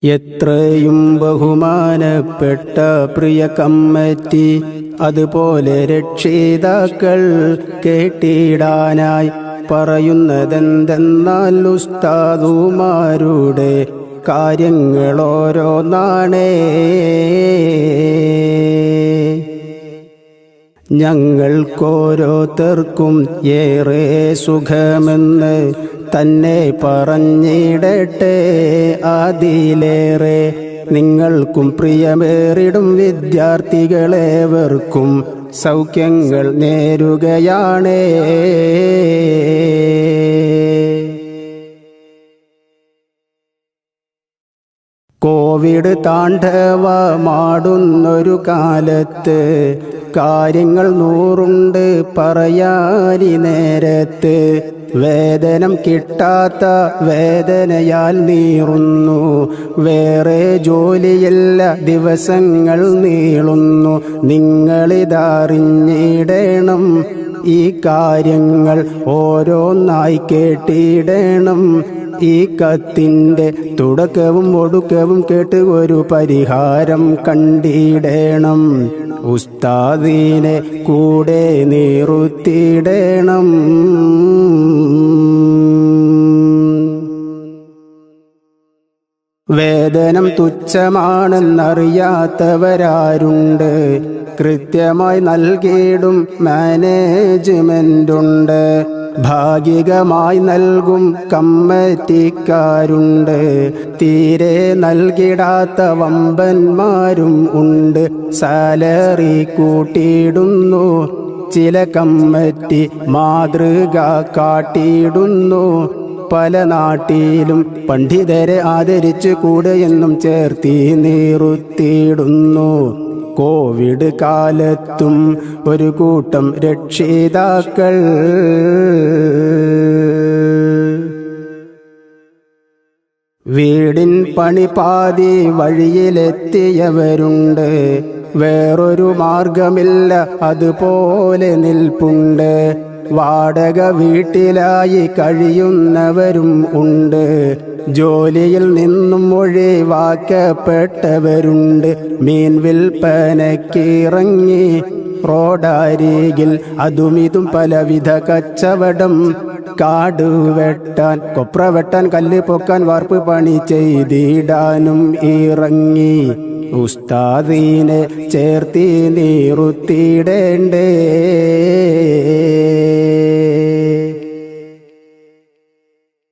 എത്രയും ബഹുമാനപ്പെട്ട പ്രിയ കമ്മിറ്റി, അതുപോലെ രക്ഷിതാക്കൾ കേട്ടിടാനായി പറയുന്നതെന്തെന്നാൽ ഉസ്താദുമാരുടെ കാര്യങ്ങളോരോന്നാണേ. ഞങ്ങൾക്കോരോരുത്തർക്കും ഏറെ സുഖമെന്ന് തന്നെ പറഞ്ഞിടട്ടെ. അതിലേറെ നിങ്ങൾക്കും പ്രിയമേറിടും വിദ്യാർത്ഥികളേവർക്കും സൗഖ്യങ്ങൾ നേരുകയാണേ. കോവിഡ് താണ്ഡവമാടുന്നൊരു കാലത്ത് കാര്യങ്ങൾ നൂറുണ്ട് പറയാനി നേരത്ത്. വേതനം കിട്ടാത്ത വേദനയാൽ നീറുന്നു, വേറെ ജോലിയില്ല ദിവസങ്ങൾ നീളുന്നു. നിങ്ങളിതറിഞ്ഞിടണം, ഈ കാര്യങ്ങൾ ഓരോന്നായി കേട്ടിടണം. ഈ കത്തിൻ്റെ തുടക്കവും ഒടുക്കവും കേട്ട് ഒരു പരിഹാരം കണ്ടിടണം. ഉസ്താദിനെ കൂടെ നിർത്തിയിടണം. വേതനം തുച്ഛമാണെന്നറിയാത്തവരാരുണ്ട്? കൃത്യമായി നൽകിയിടും മാനേജ്മെൻ്റുണ്ട്. ഭാഗികമായി നൽകും കമ്മിറ്റിക്കാരുണ്ട്. തീരെ നൽകിടാത്ത വമ്പന്മാരും ഉണ്ട്. സാലറി കൂട്ടിയിടുന്നു, ചില കമ്മിറ്റി മാതൃക കാട്ടിയിടുന്നു. പല നാട്ടിലും പണ്ഡിതരെ ആദരിച്ച് കൂടെയെന്നും ചേർത്തി നിർത്തിയിടുന്നു. കോവിഡ് കാലത്തും ഒരു കൂട്ടം രക്ഷിതാക്കൾ വീടിൻ പണി പാതി വഴിയിലെത്തിയവരുണ്ട്. വേറൊരു മാർഗമില്ല, അതുപോലെ നിൽപ്പുണ്ട്. വാടക വീട്ടിലായി കഴിയുന്നവരും ഉണ്ട്. ജോലിയിൽ നിന്നും ഒഴിവാക്കപ്പെട്ടവരുണ്ട്. മീൻ വിൽപ്പനക്കിറങ്ങി റോഡരികിൽ അതുമിതും പലവിധ കച്ചവടം. കാട് വെട്ടാൻ, കൊപ്ര വെട്ടാൻ, കല്ല് പൊക്കാൻ, വാർപ്പ് പണി ചെയ്തിടാനും ഇറങ്ങി. ഉസ്താദിനെ ചേർത്തി നിർത്തിയിടേണ്ടേ.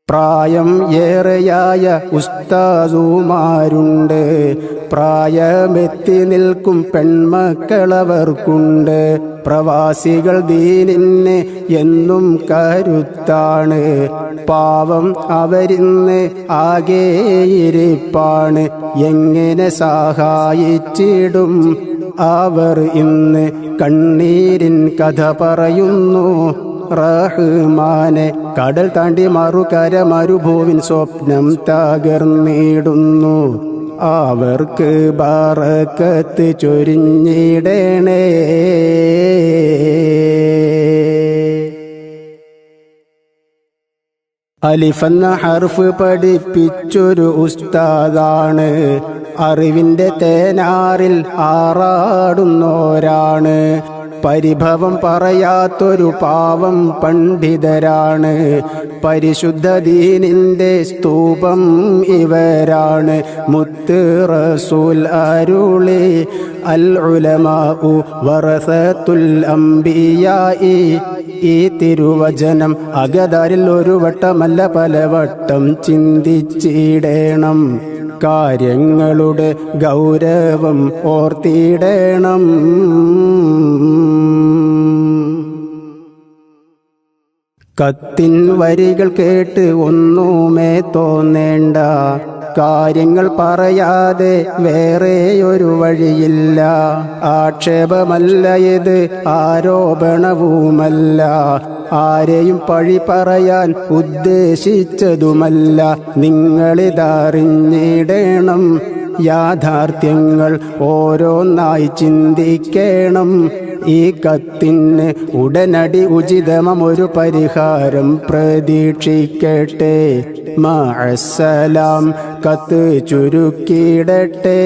പ്രായം ഏറെയായ ഉസ്താദുമാരുണ്ട്. പ്രായമെത്തി നിൽക്കും പെൺമക്കളവർക്കുണ്ട്. പ്രവാസികൾ ദീനിന് എന്നും കരുത്താണ്. പാവം അവരിന്ന് ആകെയിരിപ്പാണ്. എങ്ങനെ സഹായിച്ചിടും അവർ ഇന്ന്? കണ്ണീരിൻ കഥ പറയുന്നു. റഹ്മാനെ, കടൽ താണ്ടി മറുകര മരുഭൂവിൻ സ്വപ്നം തകർന്നിടുന്നു. അവർക്ക് ബറക്കത്ത് ചൊരിഞ്ഞിടണേ. അലിഫെന്ന ഹർഫ് പഠിപ്പിച്ചൊരു ഉസ്താദാണ്. അറിവിൻ്റെ തേനാറിൽ ആറാടുന്നോരാണ്. പരിഭവം പറയാത്തൊരു പാവം പണ്ഡിതരാണ്. പരിശുദ്ധ ദീനിൻ്റെ സ്തൂപം ഇവരാണ്. മുത്ത് റസൂൽ അരുളി, അൽ ഉലമാഉ വറസത്തുൽ അംബിയാഇ. ഈ തിരുവചനം അകതാരിൽ ഒരു വട്ടമല്ല പലവട്ടം ചിന്തിച്ചിടണം. കാര്യങ്ങളുടെ ഗൗരവം ഓർത്തിടണം. കത്തിൻ വരികൾ കേട്ട് ഒന്നുമേ തോന്നേണ്ട. കാര്യങ്ങൾ പറയാതെ വേറെയൊരു വഴിയില്ല. ആക്ഷേപമല്ല ഇത്, ആരോപണവുമല്ല. ആരെയും പഴി പറയാൻ ഉദ്ദേശിച്ചതുമല്ല. നിങ്ങളിതറിഞ്ഞിടണം, യാഥാർത്ഥ്യങ്ങൾ ഓരോന്നായി ചിന്തിക്കണം. ഈ കത്തിന് ഉടനടി ഉചിതമൊരു പരിഹാരം പ്രതീക്ഷിക്കട്ടെ. മഅസ്സലാം, കത്ത് ചുരുക്കിയിടട്ടെ.